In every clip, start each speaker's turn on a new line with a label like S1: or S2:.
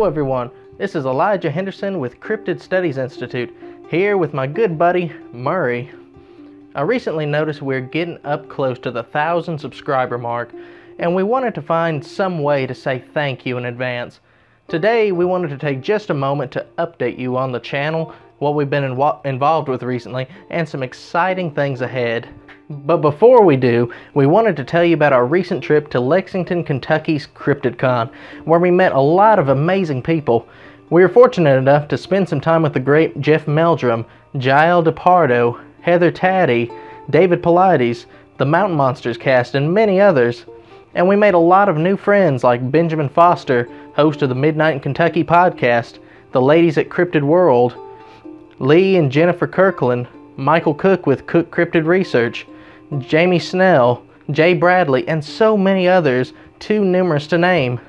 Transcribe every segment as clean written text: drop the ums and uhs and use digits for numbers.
S1: Hello everyone, this is Elijah Henderson with Cryptid Studies Institute, here with my good buddy, Murray. I recently noticed we're getting up close to the 1,000 subscriber mark, and we wanted to find some way to say thank you in advance. Today we wanted to take just a moment to update you on the channel, what we've been involved with recently, and some exciting things ahead. But before we do, we wanted to tell you about our recent trip to Lexington, Kentucky's Cryptid Con, where we met a lot of amazing people. We were fortunate enough to spend some time with the great Jeff Meldrum, Jael DePardo, Heather Taddy, David Paulides, the Mountain Monsters cast, and many others. And we made a lot of new friends like Benjamin Foster, host of the Midnight in Kentucky podcast, the ladies at Cryptid World, Lee and Jennifer Kirkland, Michael Cook with Cook Cryptid Research, Jamie Snell, Jay Bradley, and so many others, too numerous to name.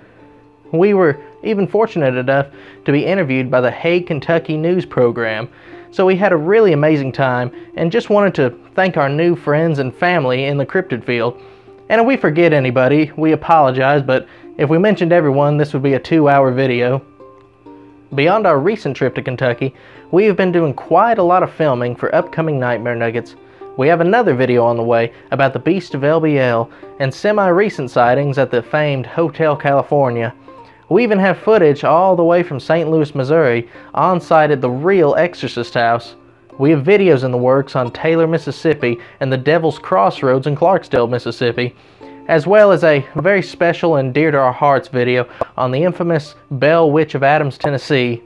S1: We were even fortunate enough to be interviewed by the Hey Kentucky news program, so we had a really amazing time and just wanted to thank our new friends and family in the cryptid field. And if we forget anybody, we apologize, but if we mentioned everyone, this would be a 2-hour video. Beyond our recent trip to Kentucky, we have been doing quite a lot of filming for upcoming Nightmare Nuggets. We have another video on the way about the Beast of LBL and semi-recent sightings at the famed Hotel California. We even have footage all the way from St. Louis, Missouri, on site at the real Exorcist house. We have videos in the works on Taylor, Mississippi and the Devil's Crossroads in Clarksdale, Mississippi, as well as a very special and dear to our hearts video on the infamous Bell Witch of Adams, Tennessee.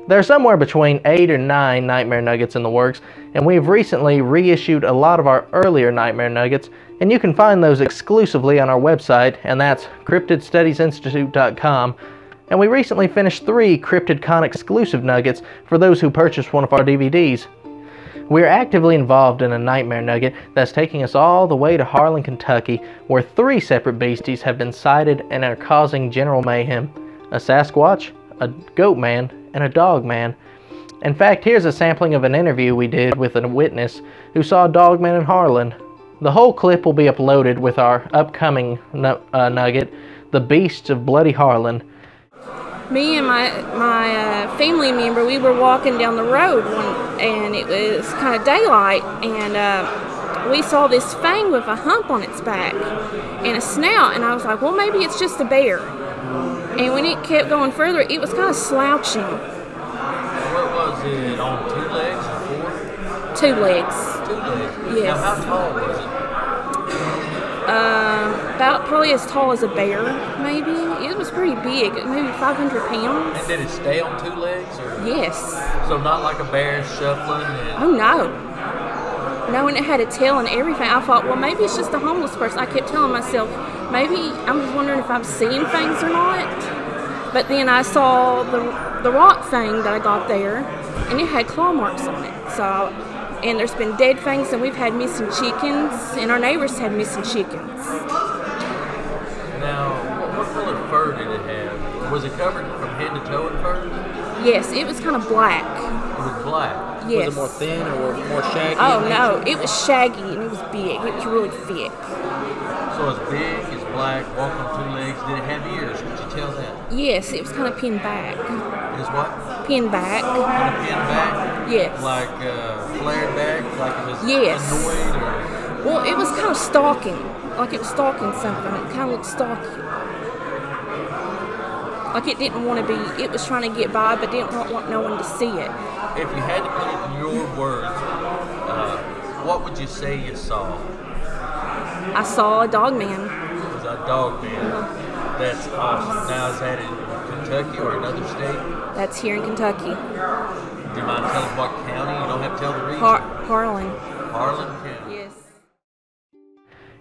S1: There are somewhere between 8 or 9 Nightmare Nuggets in the works, and we have recently reissued a lot of our earlier Nightmare Nuggets, and you can find those exclusively on our website, and that's cryptidstudiesinstitute.com. And we recently finished 3 Cryptid Con exclusive nuggets for those who purchased one of our DVDs. We are actively involved in a Nightmare Nugget that's taking us all the way to Harlan, Kentucky, where 3 separate beasties have been sighted and are causing general mayhem: a Sasquatch, a Goat Man, and a Dog Man. In fact, here's a sampling of an interview we did with a witness who saw Dog Man in Harlan. The whole clip will be uploaded with our upcoming nugget, The Beasts of Bloody Harlan.
S2: Me and my family member, we were walking down the road and it was kind of daylight, and we saw this fang with a hump on its back and a snout, and I was like, well, maybe it's just a bear. And when it kept going further, it was kind of slouching.
S3: What was it, on 2 legs or 4?
S2: 2 legs.
S3: 2 legs?
S2: Yes.
S3: Now, how tall was it?
S2: About probably as tall as a bear, maybe. It was pretty big, maybe 500 pounds.
S3: And did it stay on 2 legs? Or?
S2: Yes.
S3: So not like a bear shuffling? And...
S2: Oh, no. No, and it had a tail and everything. I thought, well, maybe it's just a homeless person. I kept telling myself, maybe I'm just wondering if I'm seeing things or not. But then I saw the rock thing that I got there, and it had claw marks on it. So, and there's been dead things, and we've had missing chickens, and our neighbors had missing chickens.
S3: Now, what color fur did it have? Was it covered from head to toe in fur?
S2: Yes, it was kind of black.
S3: It was black?
S2: Yes.
S3: Was it more thin or more shaggy?
S2: Oh, no, it was shaggy, and it was big. It was really thick.
S3: So it's big, it's black, walk on 2 legs. Did it have ears? Could you tell that?
S2: Yes, it was kind of pinned back.
S3: It was what?
S2: Pinned back.
S3: Kind of pinned back?
S2: Yes.
S3: Like flared back? Like it was
S2: Yes.
S3: annoyed? Or...
S2: Well, it was kind of stalking. Like it was stalking something. It kind of looked stalky. Like it didn't want to be, it was trying to get by, but didn't want no one to see it.
S3: If you had to put it in your words, what would you say you saw?
S2: I saw a dog man.
S3: It was a dog man. That's awesome. Now, is that in Kentucky or another state?
S2: That's here in Kentucky.
S3: Do you mind telling us what county? You don't have to tell the region.
S2: Harlan.
S3: Harlan County.
S2: Yes.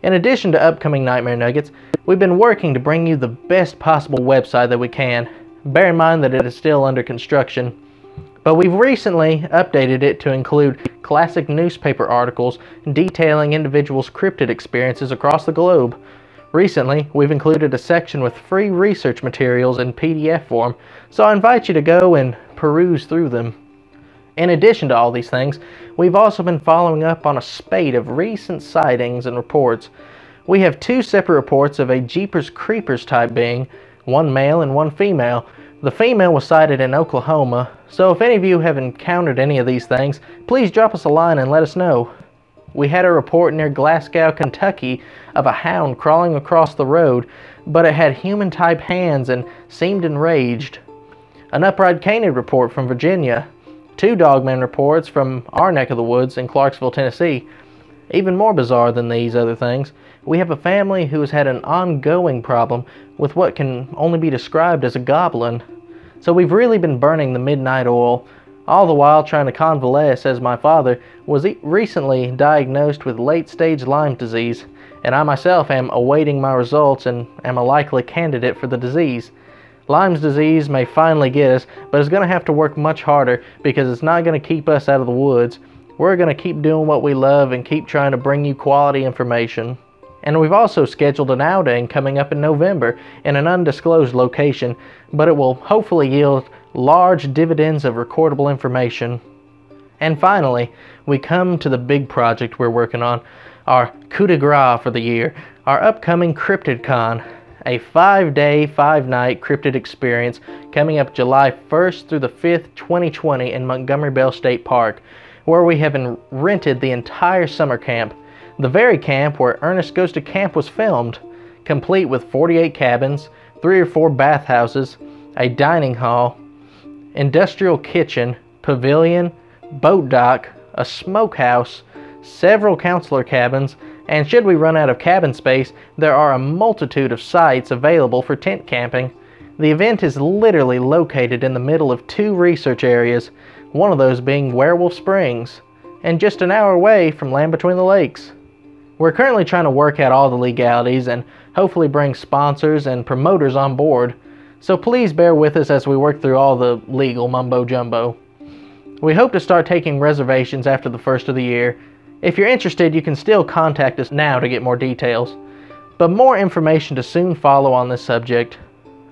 S1: In addition to upcoming Nightmare Nuggets, we've been working to bring you the best possible website that we can. Bear in mind that it is still under construction. But we've recently updated it to include classic newspaper articles detailing individuals' cryptid experiences across the globe. Recently, we've included a section with free research materials in PDF form, so I invite you to go and peruse through them. In addition to all these things, we've also been following up on a spate of recent sightings and reports. We have 2 separate reports of a Jeepers Creepers type being, one male and one female, The female was sighted in Oklahoma, so if any of you have encountered any of these things, please drop us a line and let us know. We had a report near Glasgow, Kentucky of a hound crawling across the road, but it had human-type hands and seemed enraged. An upright canid report from Virginia. 2 dogman reports from our neck of the woods in Clarksville, Tennessee. Even more bizarre than these other things, we have a family who has had an ongoing problem with what can only be described as a goblin. So we've really been burning the midnight oil, all the while trying to convalesce, as my father was recently diagnosed with late-stage Lyme disease, and I myself am awaiting my results and am a likely candidate for the disease. Lyme's disease may finally get us, but it's going to have to work much harder because it's not going to keep us out of the woods. We're going to keep doing what we love and keep trying to bring you quality information. And we've also scheduled an outing coming up in November in an undisclosed location, but it will hopefully yield large dividends of recordable information. And finally, we come to the big project we're working on, our coup de grace for the year, our upcoming Cryptid Con, a 5-day, 5-night cryptid experience coming up July 1st through the 5th, 2020 in Montgomery Bell State Park, where we have rented the entire summer camp. The very camp where Ernest Goes to Camp was filmed, complete with 48 cabins, 3 or 4 bathhouses, a dining hall, industrial kitchen, pavilion, boat dock, a smokehouse, several counselor cabins, and should we run out of cabin space, there are a multitude of sites available for tent camping. The event is literally located in the middle of 2 research areas, one of those being Werewolf Springs, and just an hour away from Land Between the Lakes. We're currently trying to work out all the legalities and hopefully bring sponsors and promoters on board, so please bear with us as we work through all the legal mumbo-jumbo. We hope to start taking reservations after the first of the year. If you're interested, you can still contact us now to get more details, but more information to soon follow on this subject.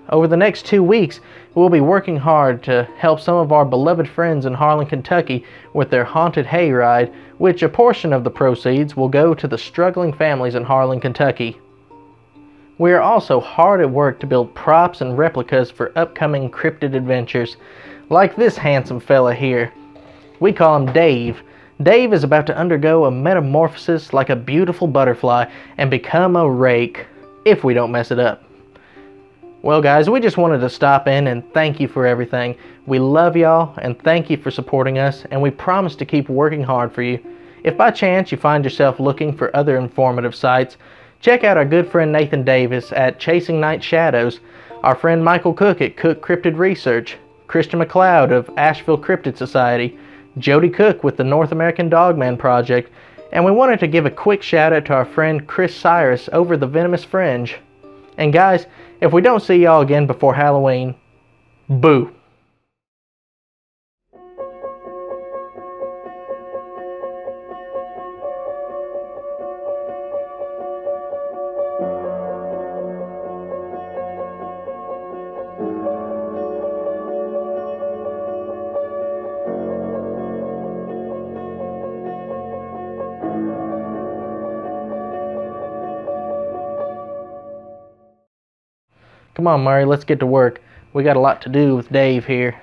S1: Over the next 2 weeks, we'll be working hard to help some of our beloved friends in Harlan, Kentucky with their haunted hayride, which a portion of the proceeds will go to the struggling families in Harlan, Kentucky. We are also hard at work to build props and replicas for upcoming cryptid adventures, like this handsome fella here. We call him Dave. Dave is about to undergo a metamorphosis like a beautiful butterfly and become a rake, if we don't mess it up. Well guys, we just wanted to stop in and thank you for everything. We love y'all and thank you for supporting us, and we promise to keep working hard for you. If by chance you find yourself looking for other informative sites, check out our good friend Nathan Davis at Chasing Night Shadows, our friend Michael Cook at Cook Cryptid Research, Christian McLeod of Asheville Cryptid Society, Jody Cook with the North American Dogman Project, and we wanted to give a quick shout out to our friend Chris Cyrus over the Venomous Fringe. And guys, if we don't see y'all again before Halloween, boo! Come on, Murray, let's get to work. We got a lot to do with Dave here.